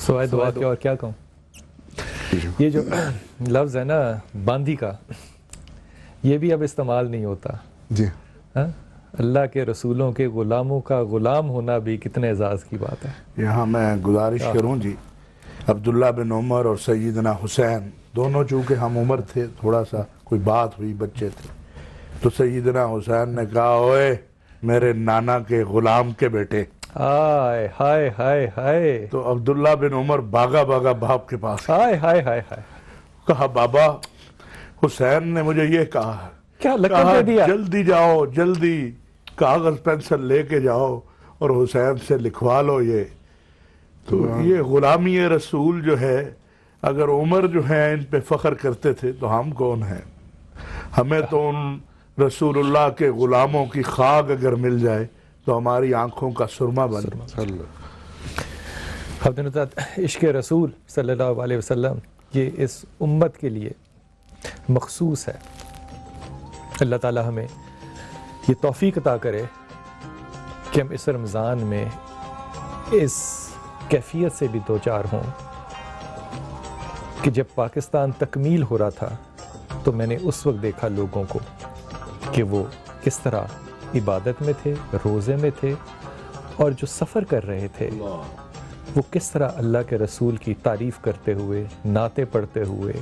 سوائے دعا کے اور کیا کہوں. یہ جو لفظ ہے نا باندھی کا، یہ بھی اب استعمال نہیں ہوتا. جی اللہ کے رسولوں کے غلاموں کا غلام ہونا بھی کتنے اعزاز کی بات ہے. یہاں میں گزارش کروں جی، عبداللہ بن عمر اور سیدنا حسین دونوں چونکہ ہم عمر تھے، تھوڑا سا کوئی بات ہوئی، بچے تھے، تو سیدنا حسین نے کہا اوئے میرے نانا کے غلام کے بیٹے. ہائے ہائے ہائے ہائے. تو عبداللہ بن عمر بھاگا باپ کے پاس، ہائے ہائے ہائے ہائے. کہا بابا حسین نے مجھے یہ کہا، کیا لقب دے دیا؟ جلدی جاؤ، جلدی کاغذ پینسل لے کے جاؤ اور حسین سے لکھوا لو یہ. تو یہ غلامی رسول جو ہے، اگر عمر جو ہیں ان پہ فخر کرتے تھے تو ہم کون ہیں؟ ہمیں تو ان رسول اللہ کے غلاموں کی خاک اگر مل جائے تو ہماری آنکھوں کا سرما بن. عشق رسول صلی اللہ علیہ وسلم یہ اس امت کے لیے مخصوص ہے. اللہ تعالی ہمیں یہ توفیق عطا کرے کہ ہم اس رمضان میں اس کیفیت سے بھی دوچار ہوں کہ جب پاکستان تکمیل ہو رہا تھا تو میں نے اس وقت دیکھا لوگوں کو کہ وہ کس طرح عبادت میں تھے، روزے میں تھے، اور جو سفر کر رہے تھے وہ کس طرح اللہ کے رسول کی تعریف کرتے ہوئے، نعتیں پڑھتے ہوئے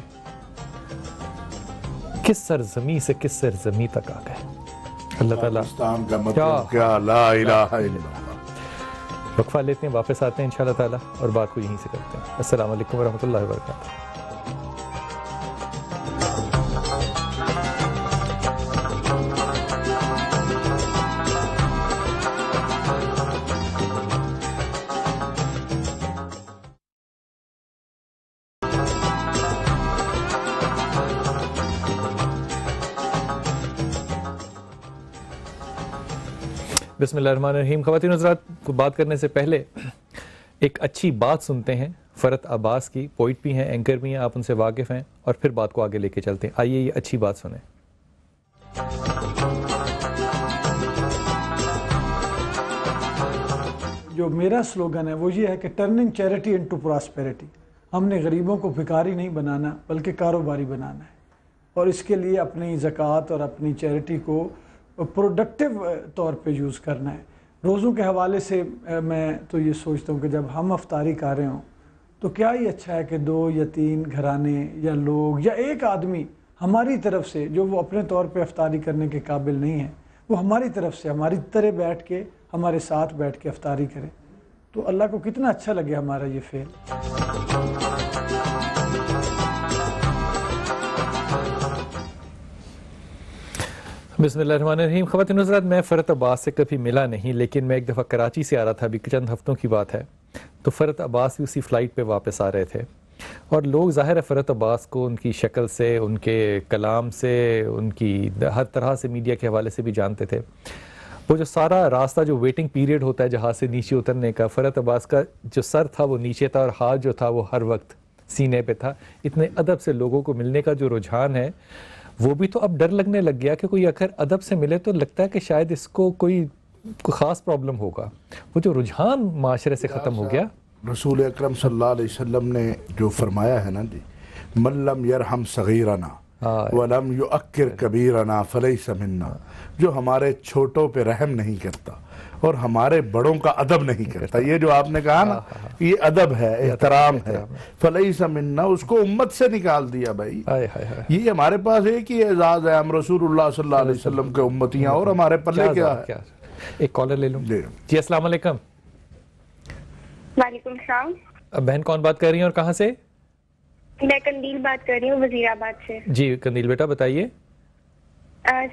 کس سرزمین سے کس سرزمین تک آ گئے. اللہ تعالیٰ پاکستان کا مطلب کیا، لا الہ الا اللہ. وقفہ لیتے ہیں، واپس آتے ہیں انشاءاللہ تعالیٰ اور بات کو یہیں سے کرتے ہیں. السلام علیکم ورحمۃ اللہ وبرکاتہ. بسم اللہ الرحمن الرحیم. خواتین حضرات کو بات کرنے سے پہلے ایک اچھی بات سنتے ہیں فرت عباس کی. پوئٹ بھی ہیں، اینکر بھی ہیں، آپ ان سے واقف ہیں، اور پھر بات کو آگے لے کے چلتے ہیں. آئیے یہ اچھی بات سنیں. جو میرا سلوگن ہے وہ یہ ہے کہ ٹرننگ چیریٹی انٹو پراسپیرٹی. ہم نے غریبوں کو بھکاری نہیں بنانا بلکہ کاروباری بنانا ہے، اور اس کے لیے اپنی زکوٰۃ اور اپنی چیریٹی کو پروڈکٹیو طور پہ یوز کرنا ہے. روزوں کے حوالے سے میں تو یہ سوچتا ہوں کہ جب ہم افطاری کر رہے ہوں تو کیا ہی اچھا ہے کہ 2 یا 3 گھرانے یا لوگ یا ایک آدمی ہماری طرف سے، جو وہ اپنے طور پہ افطاری کرنے کے قابل نہیں ہے، وہ ہماری طرف سے ہماری طرح بیٹھ کے ہمارے ساتھ بیٹھ کے افطاری کرے. تو اللہ کو کتنا اچھا لگے ہمارا یہ فعل. بسم اللہ الرحمن الرحیم. خواتین حضرات میں فرت عباس سے کبھی ملا نہیں، لیکن میں ایک دفعہ کراچی سے آ رہا تھا، ابھی چند ہفتوں کی بات ہے. تو فرت عباس بھی اسی فلائٹ پہ واپس آ رہے تھے، اور لوگ ظاہر ہے فرت عباس کو ان کی شکل سے، ان کے کلام سے، ان کی ہر طرح سے میڈیا کے حوالے سے بھی جانتے تھے. وہ جو سارا راستہ جو ویٹنگ پیریڈ ہوتا ہے جہاز سے نیچے اترنے کا، فرت عباس کا جو سر تھا وہ نیچے تھا اور ہاتھ جو تھا وہ ہر وقت سینے پہ تھا. اتنے ادب سے لوگوں کو ملنے کا جو رجحان ہے وہ بھی تو اب ڈر لگنے لگ گیا کہ کوئی اگر ادب سے ملے تو لگتا ہے کہ شاید اس کو کوئی خاص پرابلم ہوگا. وہ جو رجحان معاشرے سے ختم ہو گیا. رسول اکرم صلی اللہ علیہ وسلم نے جو فرمایا ہے نا جی، من لم یرحم صغیرنا وَلَمْ يُؤَكِّرْ كَبِيرَنَا فَلَيْسَ مِنَّا. جو ہمارے چھوٹوں پہ رحم نہیں کرتا اور ہمارے بڑوں کا ادب نہیں کرتا، یہ جو آپ نے کہا نا، یہ ادب ہے، احترام ہے. فَلَيْسَ مِنَّا، اس کو امت سے نکال دیا بھائی. یہ ہمارے پاس ایک ہی اعزاز ہے، ہم رسول اللہ صلی اللہ علیہ وسلم کے امتیاں، اور ہمارے پلے کیا ہے. ایک کالر لے لوں. جی السلام علیکم. وعلیکم السلام. بہن کون بات کر رہی ہیں اور کہاں سے؟ میں قندیل بات کر رہی ہوں، وزیر آباد سے. جی قندیل بیٹا بتائیے.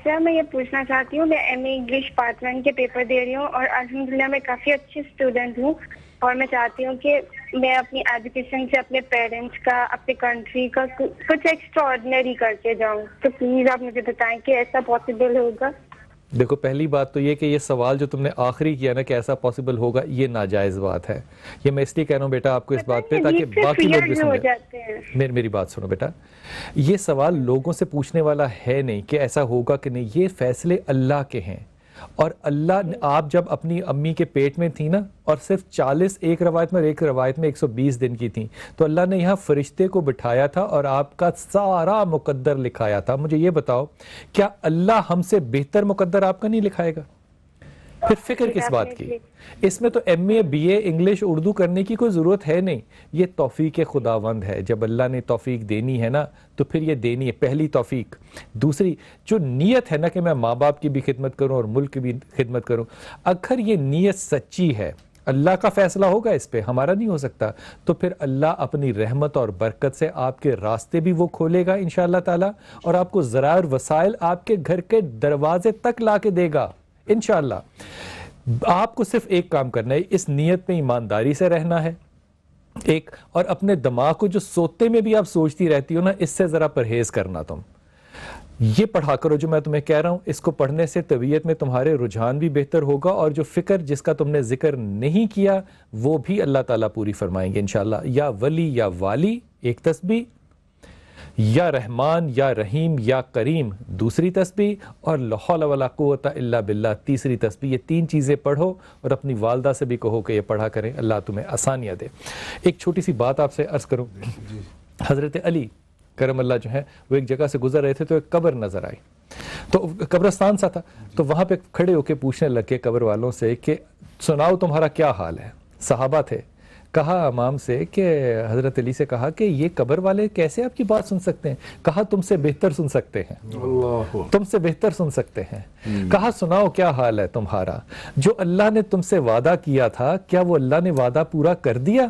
سر میں یہ پوچھنا چاہتی ہوں، میں ایم اے انگلش پارٹ 1 کے پیپر دے رہی ہوں اور الحمدللہ میں کافی اچھی اسٹوڈنٹ ہوں، اور میں چاہتی ہوں کہ میں اپنی ایجوکیشن سے اپنے پیرنٹس کا، اپنے کنٹری کا کچھ ایکسٹرا آرڈنری کر کے جاؤں. تو پلیز آپ مجھے بتائیں کہ ایسا پاسبل ہوگا؟ دیکھو پہلی بات تو یہ کہ یہ سوال جو تم نے آخری کیا نا کہ ایسا پاسبل ہوگا، یہ ناجائز بات ہے. یہ میں اس لیے کہہ رہا ہوں بیٹا آپ کو اس بات پہ تاکہ باقی لوگ بھی سمجھیں. میری بات سنو بیٹا، یہ سوال لوگوں سے پوچھنے والا ہے نہیں کہ ایسا ہوگا کہ نہیں. یہ فیصلے اللہ کے ہیں. اور اللہ آپ جب اپنی امی کے پیٹ میں تھی نا اور صرف 40 ایک روایت میں اور ایک روایت میں 120 دن کی تھیں تو اللہ نے یہاں فرشتے کو بٹھایا تھا اور آپ کا سارا مقدر لکھایا تھا. مجھے یہ بتاؤ کیا اللہ ہم سے بہتر مقدر آپ کا نہیں لکھائے گا؟ پھر فکر کس بات کی؟ اس میں تو M A B A English Urdu کرنے کی کوئی ضرورت ہے نہیں. یہ توفیق خداوند ہے. جب اللہ نے توفیق دینی ہے نا تو پھر یہ دینی ہے، پہلی توفیق. دوسری جو نیت ہے نا کہ میں ماں باپ کی بھی خدمت کروں اور ملک کی بھی خدمت کروں، اگر یہ نیت سچی ہے، اللہ کا فیصلہ ہوگا اس پہ، ہمارا نہیں ہو سکتا، تو پھر اللہ اپنی رحمت اور برکت سے آپ کے راستے بھی وہ کھولے گا انشاءاللہ تعالی، اور آپ کو ذرائع اور وسائل آپ کے گھر کے دروازے تک لا کے دے گا انشاءاللہ. آپ کو صرف ایک کام کرنا ہے، اس نیت میں ایمانداری سے رہنا ہے ایک، اور اپنے دماغ کو جو سوتے میں بھی آپ سوچتی رہتی ہو نا، اس سے ذرا پرہیز کرنا. تم یہ پڑھا کرو جو میں تمہیں کہہ رہا ہوں، اس کو پڑھنے سے طبیعت میں تمہارے رجحان بھی بہتر ہوگا، اور جو فکر جس کا تم نے ذکر نہیں کیا وہ بھی اللہ تعالیٰ پوری فرمائیں گے انشاءاللہ. یا ولی یا والی ایک تسبیح، یا رحمان یا رحیم یا کریم دوسری تسبیح، اور لا حول ولا قوت الا باللہ تیسری تسبیح. یہ 3 چیزیں پڑھو اور اپنی والدہ سے بھی کہو کہ یہ پڑھا کریں، اللہ تمہیں آسانیاں دے. ایک چھوٹی سی بات آپ سے عرض کروں. حضرت علی کرم اللہ جو ہے وہ ایک جگہ سے گزر رہے تھے تو ایک قبر نظر آئی، تو قبرستان سا تھا، تو وہاں پہ کھڑے ہو کے پوچھنے لگے قبر والوں سے کہ سناؤ تمہارا کیا حال ہے. صحابہ تھے. کہا امام سے کہ حضرت علی سے کہا کہ یہ قبر والے کیسے آپ کی بات سن سکتے ہیں؟ کہا تم سے بہتر سن سکتے ہیں، تم سے بہتر سن سکتے ہیں. کہا سناؤ کیا حال ہے تمہارا؟ جو اللہ نے تم سے وعدہ کیا تھا کیا وہ اللہ نے وعدہ پورا کر دیا؟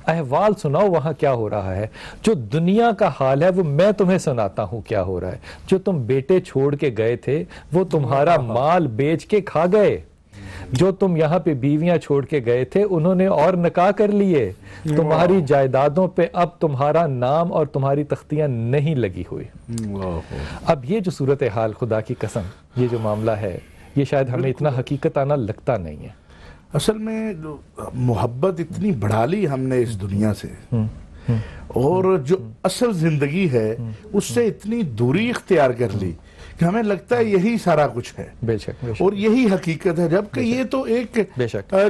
احوال سناؤ وہاں کیا ہو رہا ہے. جو دنیا کا حال ہے وہ میں تمہیں سناتا ہوں کیا ہو رہا ہے. جو تم بیٹے چھوڑ کے گئے تھے وہ تمہارا مال بیچ کے کھا گئے. جو تم یہاں پہ بیویاں چھوڑ کے گئے تھے انہوں نے اور نکاح کر لیے. تمہاری جائیدادوں پہ اب تمہارا نام اور تمہاری تختیاں نہیں لگی ہوئی. اب یہ جو صورتحال، خدا کی قسم یہ جو معاملہ ہے، یہ شاید ہمیں اتنا حقیقت آنا لگتا نہیں ہے. اصل میں جو محبت اتنی بڑھا لی ہم نے اس دنیا سے، اور جو اصل زندگی ہے اس سے اتنی دوری اختیار کر لی کہ ہمیں لگتا ہے یہی سارا کچھ ہے، بے شک اور یہی حقیقت ہے، جبکہ یہ تو ایک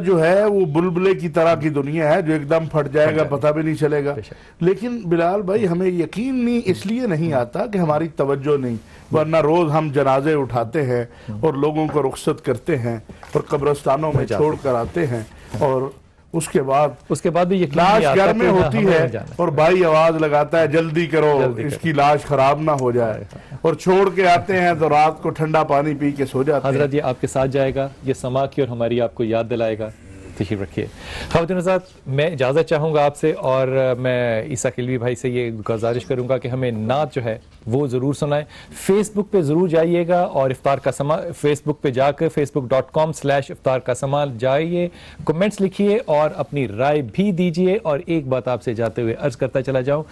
جو ہے وہ بلبلے کی طرح کی دنیا ہے جو ایک دم پھٹ جائے گا، پتہ بھی نہیں چلے گا. لیکن بلال بھائی ہمیں یقین نہیں اس لیے نہیں آتا کہ ہماری توجہ نہیں، ورنہ روز ہم جنازے اٹھاتے ہیں اور لوگوں کو رخصت کرتے ہیں اور قبرستانوں میں چھوڑ کر آتے ہیں، اور اس کے بعد بھی لاش گھر میں ہوتی ہے اور بھائی آواز لگاتا ہے جلدی کرو اس کی لاش خراب نہ ہو جائے، اور چھوڑ کے آتے ہیں تو رات کو ٹھنڈا پانی پی کے سو جاتے ہیں. حضرت یہ آپ کے ساتھ جائے گا، یہ سما کی اور ہماری آپ کو یاد دلائے گا. تشریف رکھیے. خواتین حضرات میں اجازت چاہوں گا آپ سے، اور میں عیسیٰ خلوی بھائی سے یہ گزارش کروں گا کہ ہمیں نعت جو ہے وہ ضرور سنائیں. فیس بک پہ ضرور جائیے گا، اور افطار کا سما فیس بک پہ جا کر facebook.com/افطار کا سما جائیے، کمنٹس لکھیے اور اپنی رائے بھی دیجیے. اور ایک بات آپ سے جاتے ہوئے عرض کرتا چلا جاؤں،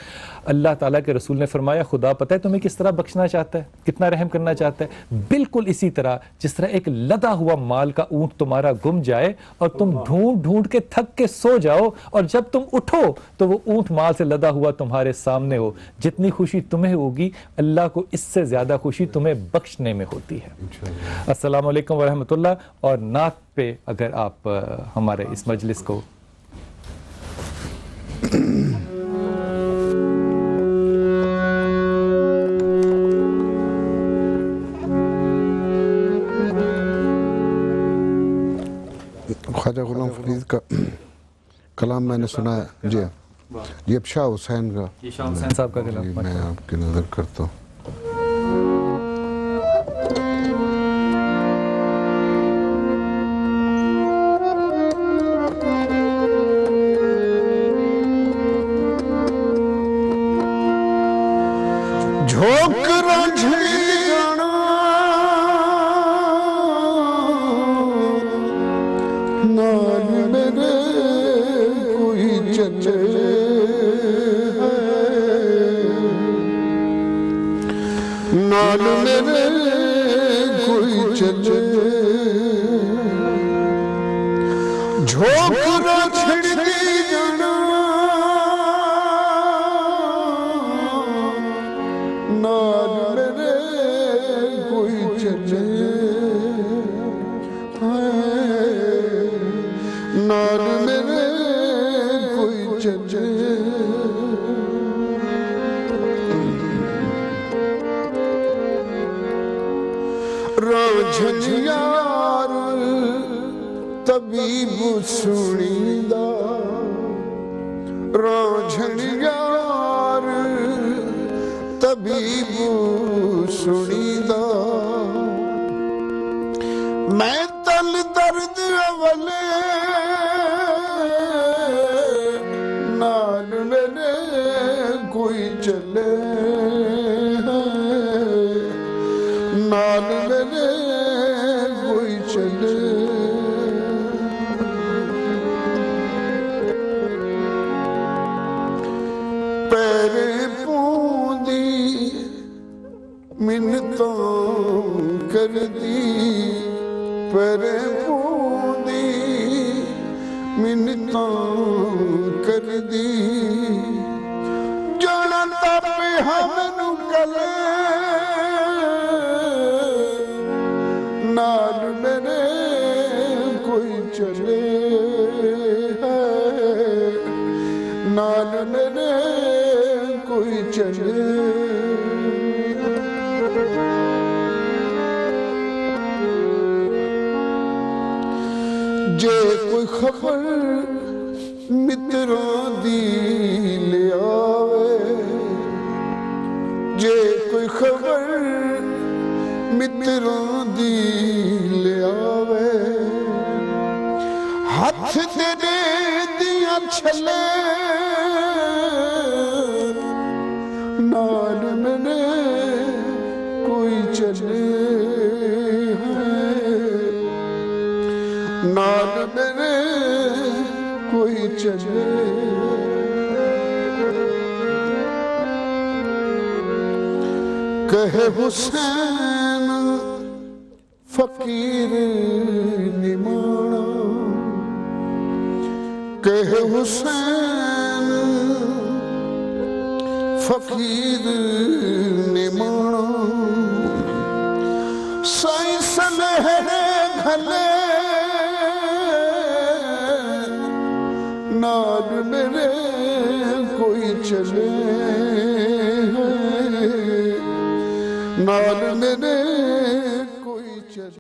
اللہ تعالیٰ کے رسول نے فرمایا خدا پتہ ہے تمہیں کس طرح بخشنا چاہتا ہے، کتنا رحم کرنا چاہتا ہے، بالکل اسی طرح جس طرح ایک لدا ہوا مال کا اونٹ تمہارا گم جائے اور تم ڈھونڈ کے تھک کے سو جاؤ، اور جب تم اٹھو تو وہ اونٹ مال سے لدا ہوا تمہارے سامنے ہو. جتنی خوشی تمہیں ہوگی اللہ کو اس سے زیادہ خوشی تمہیں بخشنے میں ہوتی ہے. السلام علیکم ورحمۃ اللہ. اور نعت پہ اگر آپ ہمارے اس مجلس کو خواجہ غلام فرید کا کلام میں نے سنا ہے. جی یہ اب شاہ حسین کا، یہ شاہ حسین صاحب کا کلام میں آپ کی نظر کرتا ہوں. نال میرے کوئی چلے نال میرے کوئی چلے راجھن یار طبیب سنی دا راجھن یار طبیب سنی دا میں تل درد اولے نال میرے کوئی چلے نال میرے کوئی چلے پیرے پوندی منتاں کر دی پیرے پوندی منتاں کر دی جانا تاپے ہمیں گلے نال میرے کوئی چلے نال میرے کوئی چلے جے کوئی خبر متراں دی لے آوے جے کوئی خبر متراں دی لے آوے ہاتھ تیرے دیاں چھلے نال میرے کوئی چلے نال میرے کوئی چلے کہے حسین فقیر نمانا کہے حسین فقیر نمانا سائی سنہرے گھلے نال میرے کوئی چلے نال میرے